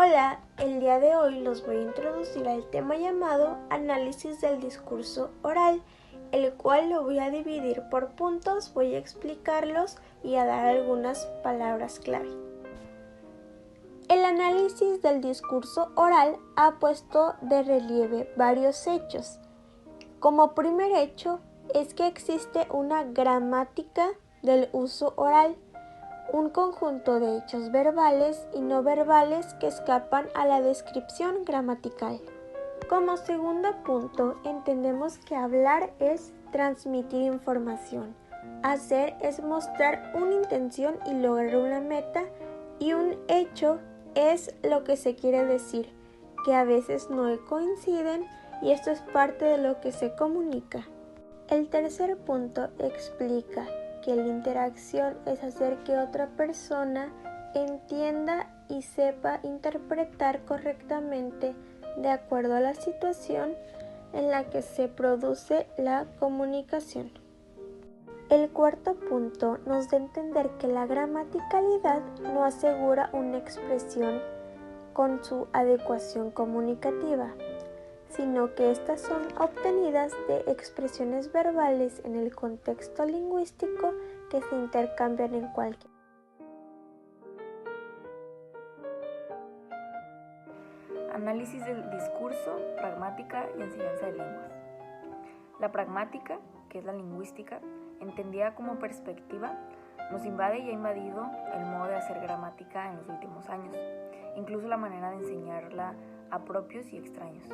Hola, el día de hoy los voy a introducir al tema llamado análisis del discurso oral, el cual lo voy a dividir por puntos, voy a explicarlos y a dar algunas palabras clave. El análisis del discurso oral ha puesto de relieve varios hechos. Como primer hecho es que existe una gramática del uso oral, un conjunto de hechos verbales y no verbales que escapan a la descripción gramatical. Como segundo punto, entendemos que hablar es transmitir información. Hacer es mostrar una intención y lograr una meta, y un hecho es lo que se quiere decir, que a veces no coinciden, y esto es parte de lo que se comunica. El tercer punto explica que la interacción es hacer que otra persona entienda y sepa interpretar correctamente de acuerdo a la situación en la que se produce la comunicación. El cuarto punto nos da a entender que la gramaticalidad no asegura una expresión con su adecuación comunicativa, sino que estas son obtenidas de expresiones verbales en el contexto lingüístico que se intercambian en cualquier. Análisis del discurso, pragmática y enseñanza de lenguas. La pragmática, que es la lingüística, entendida como perspectiva, nos invade y ha invadido el modo de hacer gramática en los últimos años, incluso la manera de enseñarla a propios y extraños.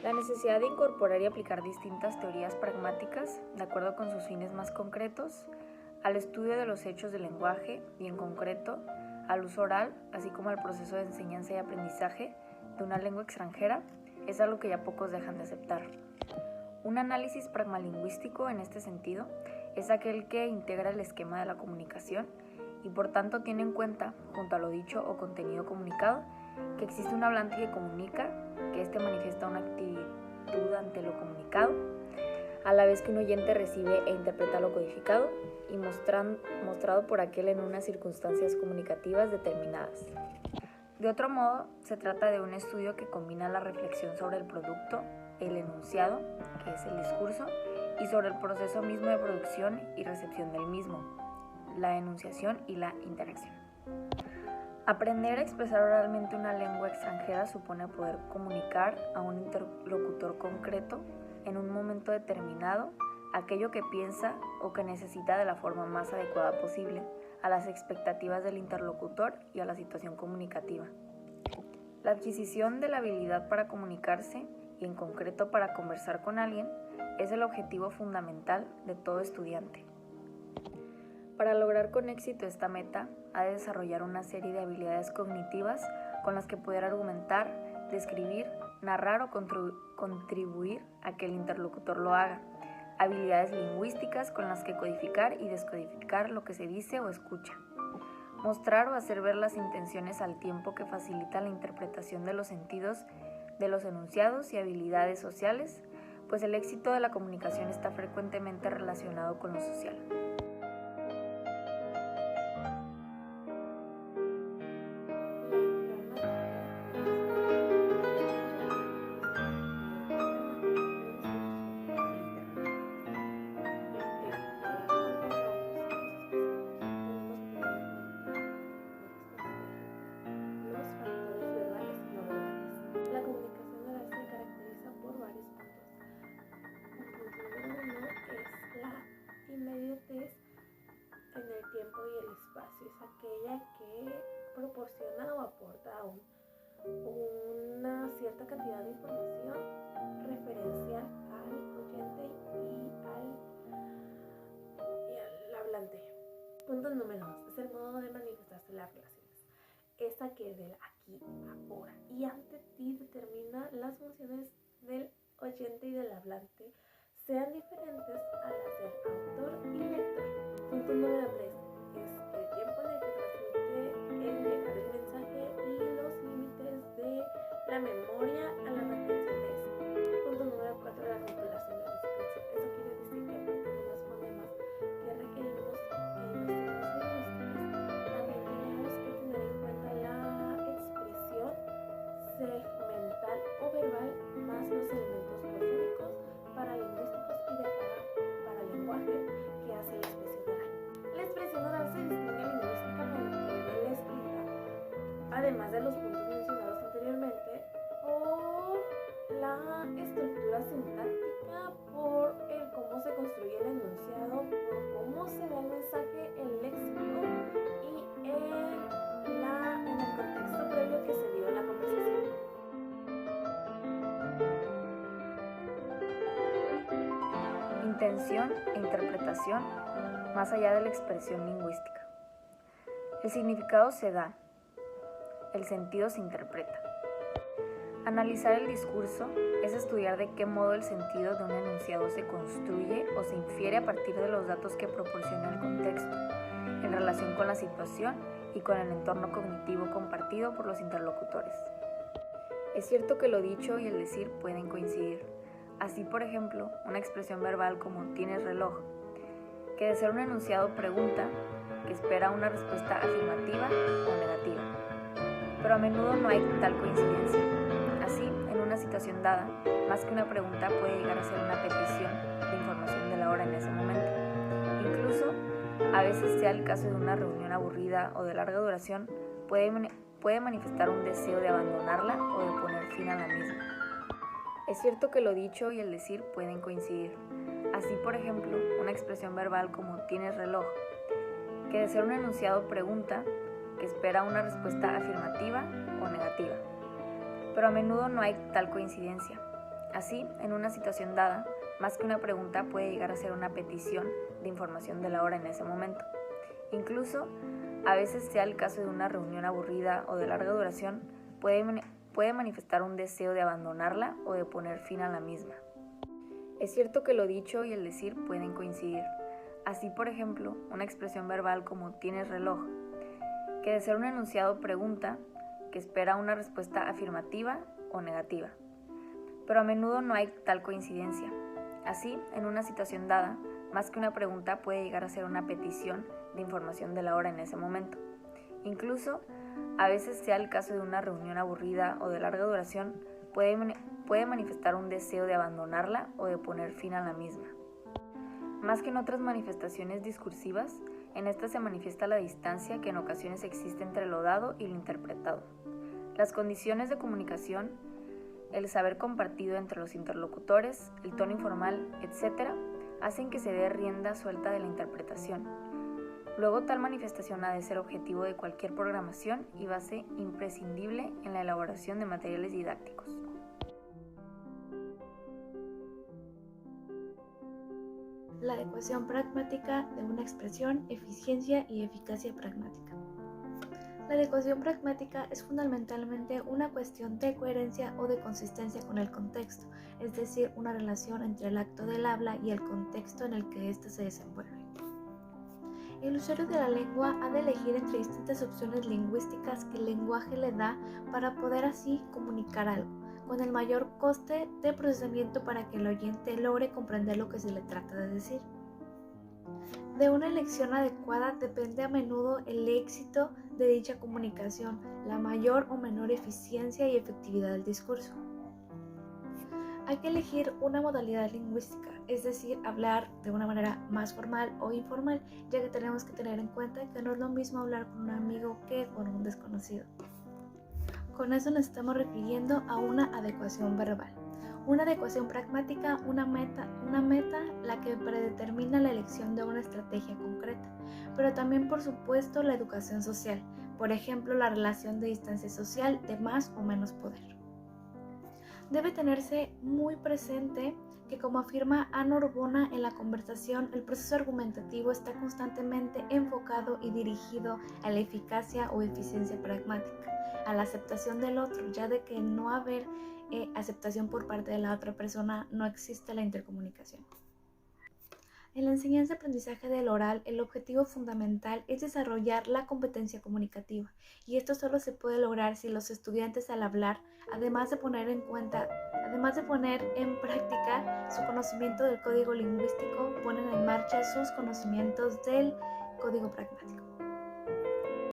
La necesidad de incorporar y aplicar distintas teorías pragmáticas, de acuerdo con sus fines más concretos, al estudio de los hechos del lenguaje y, en concreto, al uso oral, así como al proceso de enseñanza y aprendizaje de una lengua extranjera, es algo que ya pocos dejan de aceptar. Un análisis pragmalingüístico en este sentido es aquel que integra el esquema de la comunicación y por tanto tiene en cuenta, junto a lo dicho o contenido comunicado, que existe un hablante que comunica, que éste manifiesta una actitud ante lo comunicado, a la vez que un oyente recibe e interpreta lo codificado y mostrado por aquel en unas circunstancias comunicativas determinadas. De otro modo, se trata de un estudio que combina la reflexión sobre el producto, el enunciado, que es el discurso, y sobre el proceso mismo de producción y recepción del mismo, la enunciación y la interacción. Aprender a expresar oralmente una lengua extranjera supone poder comunicar a un interlocutor concreto en un momento determinado aquello que piensa o que necesita de la forma más adecuada posible a las expectativas del interlocutor y a la situación comunicativa. La adquisición de la habilidad para comunicarse y en concreto para conversar con alguien es el objetivo fundamental de todo estudiante. Para lograr con éxito esta meta, ha de desarrollar una serie de habilidades cognitivas con las que poder argumentar, describir, narrar o contribuir a que el interlocutor lo haga. Habilidades lingüísticas con las que codificar y descodificar lo que se dice o escucha. Mostrar o hacer ver las intenciones al tiempo que facilita la interpretación de los sentidos de los enunciados y habilidades sociales, pues el éxito de la comunicación está frecuentemente relacionado con lo social. En el tiempo y el espacio, es aquella que proporciona o aporta una cierta cantidad de información referencial al oyente y al hablante. Punto número 2 es el modo de manifestarse las relaciones. Esta que es del aquí, ahora y ante ti determina las funciones del oyente y del hablante sean diferentes a las del autor y lector. Punto número 3 es el tiempo en el que transmite el mensaje y los límites de la memoria a la retención de este. Punto número 4, la manipulación del discurso. Eso quiere decir que aparte de los fonemas que requerimos en los tipos lingüísticos, también tenemos que tener en cuenta la expresión construye el enunciado por cómo se da el mensaje, el léxico y en el contexto previo que se dio la conversación. Intención e interpretación más allá de la expresión lingüística. El significado se da, el sentido se interpreta. Analizar el discurso es estudiar de qué modo el sentido de un enunciado se construye o se infiere a partir de los datos que proporciona el contexto, en relación con la situación y con el entorno cognitivo compartido por los interlocutores. Es cierto que lo dicho y el decir pueden coincidir. Así, por ejemplo, una expresión verbal como "tienes reloj", que de ser un enunciado pregunta, que espera una respuesta afirmativa o negativa. Pero a menudo no hay tal coincidencia. Así, en una situación dada, más que una pregunta puede llegar a ser una petición de información de la hora en ese momento. Incluso, a veces sea el caso de una reunión aburrida o de larga duración, puede manifestar un deseo de abandonarla o de poner fin a la misma. Es cierto que lo dicho y el decir pueden coincidir. Así, por ejemplo, una expresión verbal como "tienes reloj", que de ser un enunciado pregunta, que espera una respuesta afirmativa o negativa. Pero a menudo no hay tal coincidencia. Así, en una situación dada, más que una pregunta puede llegar a ser una petición de información de la hora en ese momento. Incluso, a veces sea el caso de una reunión aburrida o de larga duración, puede manifestar un deseo de abandonarla o de poner fin a la misma. Es cierto que lo dicho y el decir pueden coincidir. Así, por ejemplo, una expresión verbal como "tienes reloj", que de ser un enunciado pregunta, que espera una respuesta afirmativa o negativa. Pero a menudo no hay tal coincidencia. Así, en una situación dada, más que una pregunta puede llegar a ser una petición de información de la hora en ese momento. Incluso, a veces sea el caso de una reunión aburrida o de larga duración, puede manifestar un deseo de abandonarla o de poner fin a la misma. Más que en otras manifestaciones discursivas, en esta se manifiesta la distancia que en ocasiones existe entre lo dado y lo interpretado. Las condiciones de comunicación, el saber compartido entre los interlocutores, el tono informal, etc., hacen que se dé rienda suelta de la interpretación. Luego, tal manifestación ha de ser objetivo de cualquier programación y base imprescindible en la elaboración de materiales didácticos. La adecuación pragmática de una expresión, eficiencia y eficacia pragmática. La adecuación pragmática es fundamentalmente una cuestión de coherencia o de consistencia con el contexto, es decir, una relación entre el acto del habla y el contexto en el que éste se desenvuelve. El usuario de la lengua ha de elegir entre distintas opciones lingüísticas que el lenguaje le da para poder así comunicar algo, con el mayor coste de procesamiento para que el oyente logre comprender lo que se le trata de decir. De una elección adecuada depende a menudo el éxito de dicha comunicación, la mayor o menor eficiencia y efectividad del discurso. Hay que elegir una modalidad lingüística, es decir, hablar de una manera más formal o informal, ya que tenemos que tener en cuenta que no es lo mismo hablar con un amigo que con un desconocido. Con eso nos estamos refiriendo a una adecuación verbal. Una adecuación pragmática, una meta la que predetermina la elección de una estrategia concreta, pero también por supuesto la educación social, por ejemplo la relación de distancia social de más o menos poder. Debe tenerse muy presente que, como afirma Ana Orbona en la conversación, el proceso argumentativo está constantemente enfocado y dirigido a la eficacia o eficiencia pragmática, a la aceptación del otro, ya de que no haber aceptación por parte de la otra persona no existe la intercomunicación. En la enseñanza-aprendizaje del oral, el objetivo fundamental es desarrollar la competencia comunicativa, y esto solo se puede lograr si los estudiantes al hablar, además de poner en práctica su conocimiento del código lingüístico, ponen en marcha sus conocimientos del código pragmático.